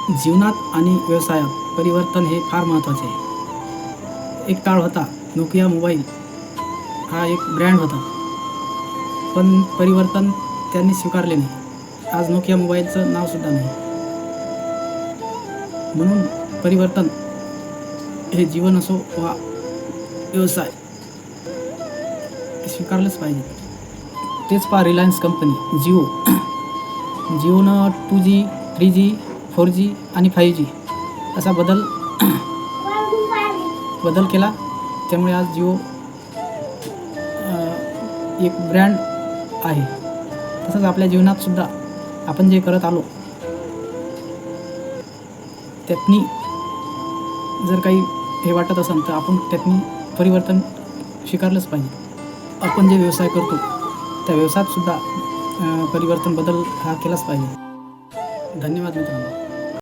जीवनात आणि व्यवसायात परिवर्तन हे फार महत्त्वाचे आहे. एक काळ होता, नोकिया मोबाईल हा एक ब्रँड होता, पण परिवर्तन त्यांनी स्वीकारले नाही. आज नोकिया मोबाईलचं नावसुद्धा नाही. म्हणून परिवर्तन हे जीवन असो वा व्यवसाय स्वीकारलंच पाहिजे. तेच पहा, Reliance company, जिओनं 2G, 3G, 4G आणि 5G असा बदल केला. त्यामुळे आज जिओ एक ब्रँड आहे. तसंच आपल्या जीवनातसुद्धा आपण जे करत आलो त्यातनी जर काही हे वाटत असेल तर आपण त्यातनी परिवर्तन स्वीकारलंच पाहिजे. आपण जे व्यवसाय करतो त्या व्यवसायातसुद्धा बदल हा केलाच पाहिजे. धन्यवाद मित्रांनो.